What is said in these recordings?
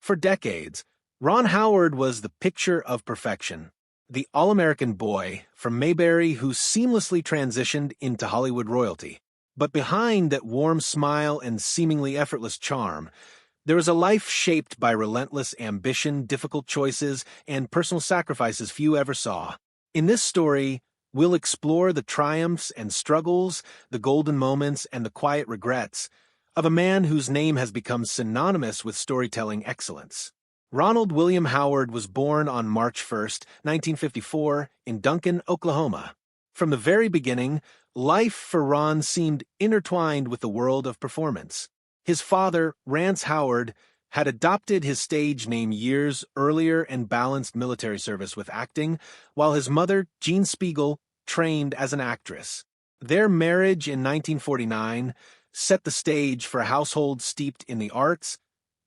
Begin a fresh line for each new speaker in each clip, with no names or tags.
For decades, Ron Howard was the picture of perfection. The all-American boy from Mayberry who seamlessly transitioned into Hollywood royalty. But behind that warm smile and seemingly effortless charm, there was a life shaped by relentless ambition, difficult choices, and personal sacrifices few ever saw. In this story, we'll explore the triumphs and struggles, the golden moments, and the quiet regrets of a man whose name has become synonymous with storytelling excellence. Ronald William Howard was born on March 1, 1954, in Duncan, Oklahoma. From the very beginning, life for Ron seemed intertwined with the world of performance. His father, Rance Howard, had adopted his stage name years earlier and balanced military service with acting, while his mother, Jean Spiegel, trained as an actress. Their marriage in 1949 set the stage for a household steeped in the arts,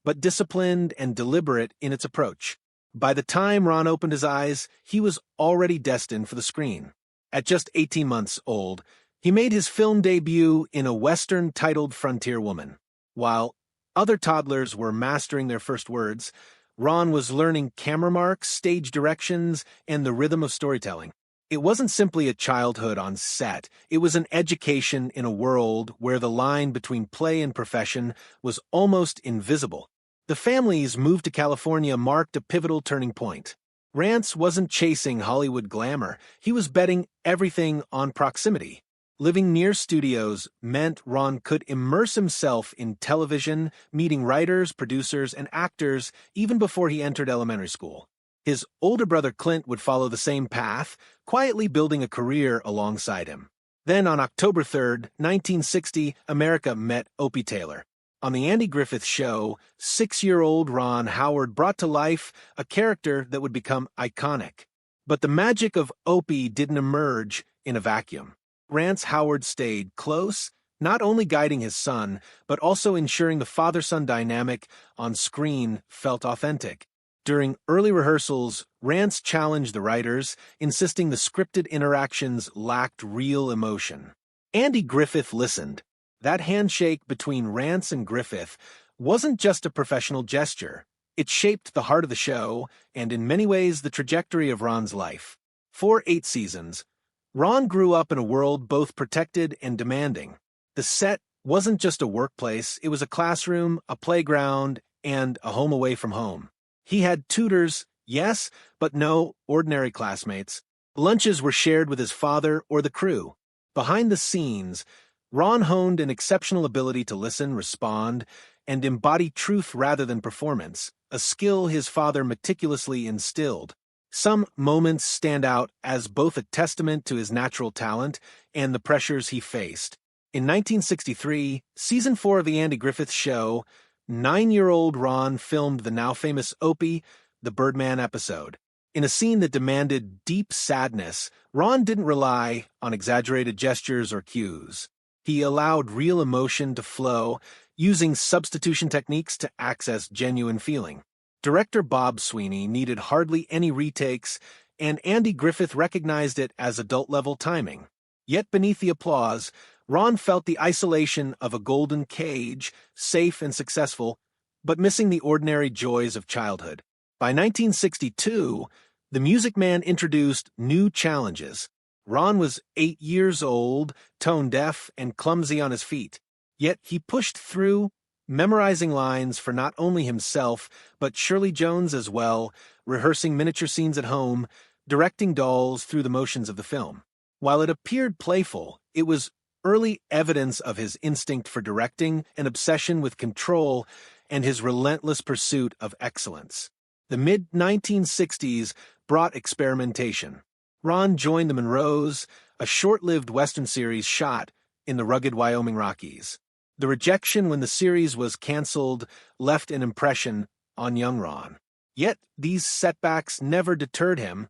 but disciplined and deliberate in its approach. By the time Ron opened his eyes, he was already destined for the screen. At just 18 months old, he made his film debut in a Western titled Frontier Woman. While other toddlers were mastering their first words, Ron was learning camera marks, stage directions, and the rhythm of storytelling. It wasn't simply a childhood on set, it was an education in a world where the line between play and profession was almost invisible. The family's move to California marked a pivotal turning point. Rance wasn't chasing Hollywood glamour, he was betting everything on proximity. Living near studios meant Ron could immerse himself in television, meeting writers, producers, and actors even before he entered elementary school. His older brother Clint would follow the same path, quietly building a career alongside him. Then on October 3, 1960, America met Opie Taylor. On The Andy Griffith Show, 6-year-old Ron Howard brought to life a character that would become iconic. But the magic of Opie didn't emerge in a vacuum. Rance Howard stayed close, not only guiding his son, but also ensuring the father-son dynamic on screen felt authentic. During early rehearsals, Rance challenged the writers, insisting the scripted interactions lacked real emotion. Andy Griffith listened. That handshake between Rance and Griffith wasn't just a professional gesture. It shaped the heart of the show, and in many ways the trajectory of Ron's life. For 8 seasons, Ron grew up in a world both protected and demanding. The set wasn't just a workplace, it was a classroom, a playground, and a home away from home. He had tutors, yes, but no ordinary classmates. Lunches were shared with his father or the crew. Behind the scenes, Ron honed an exceptional ability to listen, respond, and embody truth rather than performance, a skill his father meticulously instilled. Some moments stand out as both a testament to his natural talent and the pressures he faced. In 1963, Season 4 of The Andy Griffith Show, 9-year-old Ron filmed the now-famous Opie, the Birdman episode. In a scene that demanded deep sadness, Ron didn't rely on exaggerated gestures or cues. He allowed real emotion to flow, using substitution techniques to access genuine feeling. Director Bob Sweeney needed hardly any retakes, and Andy Griffith recognized it as adult-level timing. Yet beneath the applause, Ron felt the isolation of a golden cage, safe and successful, but missing the ordinary joys of childhood. By 1962, the Music Man introduced new challenges. Ron was 8 years old, tone-deaf, and clumsy on his feet. Yet he pushed through, memorizing lines for not only himself, but Shirley Jones as well, rehearsing miniature scenes at home, directing dolls through the motions of the film. While it appeared playful, it was early evidence of his instinct for directing, an obsession with control, and his relentless pursuit of excellence. The mid-1960s brought experimentation. Ron joined the Monroes, a short-lived Western series shot in the rugged Wyoming Rockies. The rejection when the series was canceled left an impression on young Ron. Yet these setbacks never deterred him.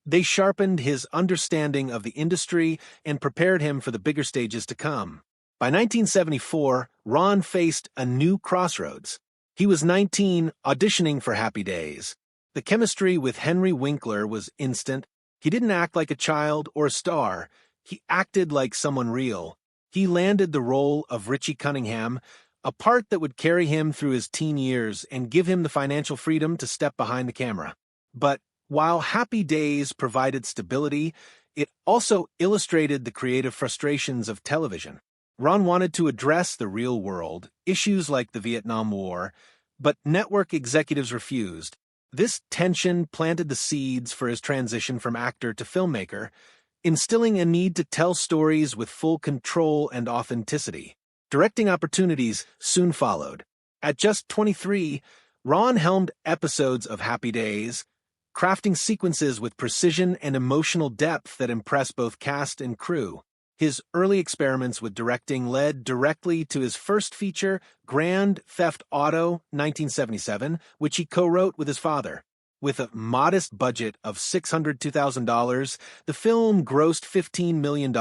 They sharpened his understanding of the industry and prepared him for the bigger stages to come. By 1974, Ron faced a new crossroads. He was 19, auditioning for Happy Days. The chemistry with Henry Winkler was instant. He didn't act like a child or a star. He acted like someone real. He landed the role of Richie Cunningham, a part that would carry him through his teen years and give him the financial freedom to step behind the camera. But while Happy Days provided stability, it also illustrated the creative frustrations of television. Ron wanted to address the real world, issues like the Vietnam War, but network executives refused. This tension planted the seeds for his transition from actor to filmmaker, instilling a need to tell stories with full control and authenticity. Directing opportunities soon followed. At just 23, Ron helmed episodes of Happy Days, crafting sequences with precision and emotional depth that impressed both cast and crew. His early experiments with directing led directly to his first feature, Grand Theft Auto 1977, which he co-wrote with his father. With a modest budget of $602,000, the film grossed $15 million,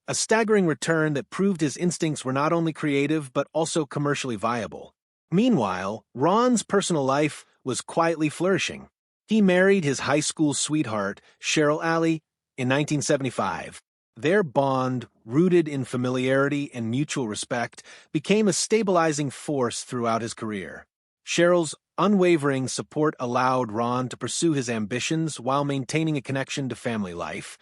a staggering return that proved his instincts were not only creative but also commercially viable. Meanwhile, Ron's personal life was quietly flourishing. He married his high school sweetheart, Cheryl Alley, in 1975. Their bond, rooted in familiarity and mutual respect, became a stabilizing force throughout his career. Cheryl's unwavering support allowed Ron to pursue his ambitions while maintaining a connection to family life,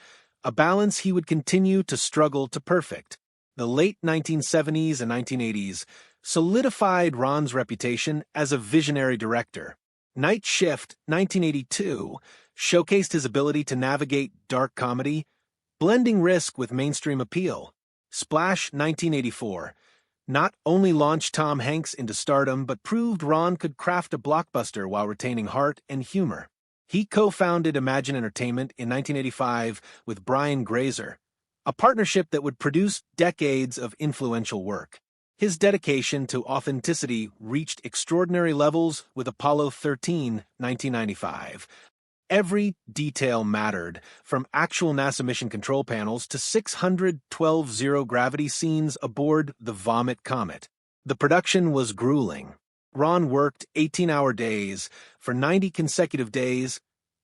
a balance he would continue to struggle to perfect. The late 1970s and 1980s solidified Ron's reputation as a visionary director. Night Shift 1982 showcased his ability to navigate dark comedy, blending risk with mainstream appeal. Splash 1984 not only launched Tom Hanks into stardom but proved Ron could craft a blockbuster while retaining heart and humor. He co-founded Imagine Entertainment in 1985 with Brian Grazer, a partnership that would produce decades of influential work. His dedication to authenticity reached extraordinary levels with Apollo 13, 1995. Every detail mattered, from actual NASA mission control panels to 612 zero-gravity scenes aboard the Vomit Comet. The production was grueling. Ron worked 18-hour days for 90 consecutive days,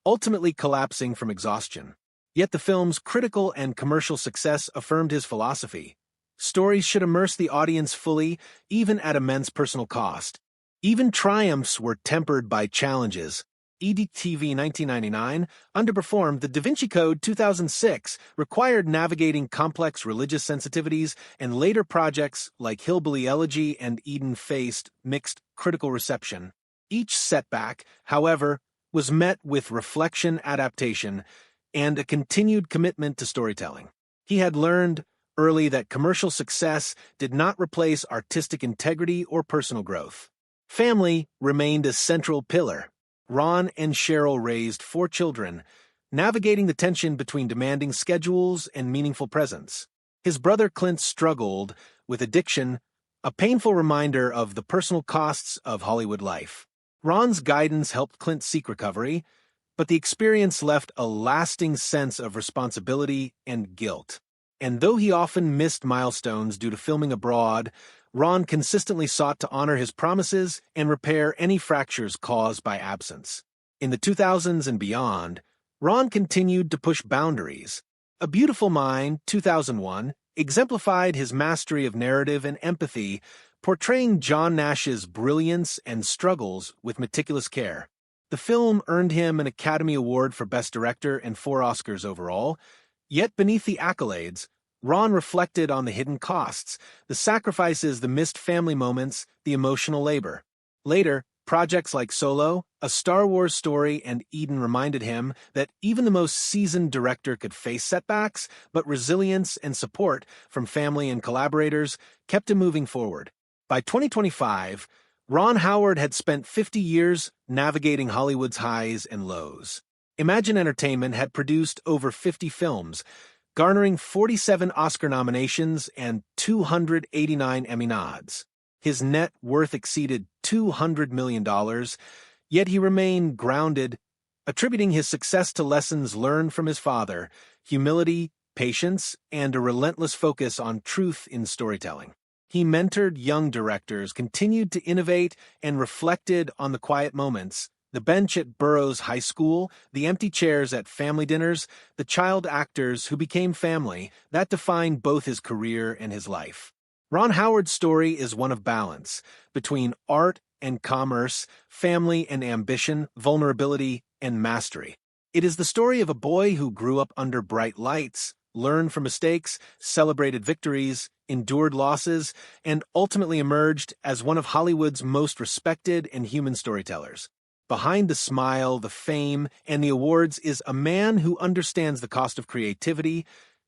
ultimately collapsing from exhaustion. Yet the film's critical and commercial success affirmed his philosophy. Stories should immerse the audience fully, even at immense personal cost. Even triumphs were tempered by challenges. EDTV 1999 underperformed. The Da Vinci Code 2006 required navigating complex religious sensitivities, and later projects like Hillbilly Elegy and Eden faced mixed critical reception. Each setback, however, was met with reflection, adaptation, and a continued commitment to storytelling. He had learned early that commercial success did not replace artistic integrity or personal growth. Family remained a central pillar. Ron and Cheryl raised 4 children, navigating the tension between demanding schedules and meaningful presence. His brother Clint struggled with addiction, a painful reminder of the personal costs of Hollywood life. Ron's guidance helped Clint seek recovery, but the experience left a lasting sense of responsibility and guilt. And though he often missed milestones due to filming abroad, Ron consistently sought to honor his promises and repair any fractures caused by absence. In the 2000s and beyond, Ron continued to push boundaries. A Beautiful Mind, 2001, exemplified his mastery of narrative and empathy, portraying John Nash's brilliance and struggles with meticulous care. The film earned him an Academy Award for Best Director and 4 Oscars overall, yet beneath the accolades, Ron reflected on the hidden costs, the sacrifices, the missed family moments, the emotional labor. Later, projects like Solo, A Star Wars Story, and Eden reminded him that even the most seasoned director could face setbacks, but resilience and support from family and collaborators kept him moving forward. By 2025, Ron Howard had spent 50 years navigating Hollywood's highs and lows. Imagine Entertainment had produced over 50 films, garnering 47 Oscar nominations and 289 Emmy nods. His net worth exceeded $200 million, yet he remained grounded, attributing his success to lessons learned from his father, humility, patience, and a relentless focus on truth in storytelling. He mentored young directors, continued to innovate, and reflected on the quiet moments: the bench at Burroughs High School, the empty chairs at family dinners, the child actors who became family, that defined both his career and his life. Ron Howard's story is one of balance between art and commerce, family and ambition, vulnerability and mastery. It is the story of a boy who grew up under bright lights, learned from mistakes, celebrated victories, endured losses, and ultimately emerged as one of Hollywood's most respected and human storytellers. Behind the smile, the fame, and the awards is a man who understands the cost of creativity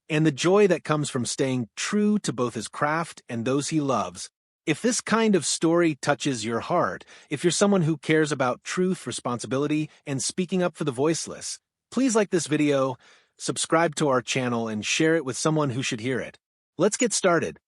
and the joy that comes from staying true to both his craft and those he loves. If this kind of story touches your heart, if you're someone who cares about truth, responsibility, and speaking up for the voiceless, please like this video, subscribe to our channel, and share it with someone who should hear it. Let's get started.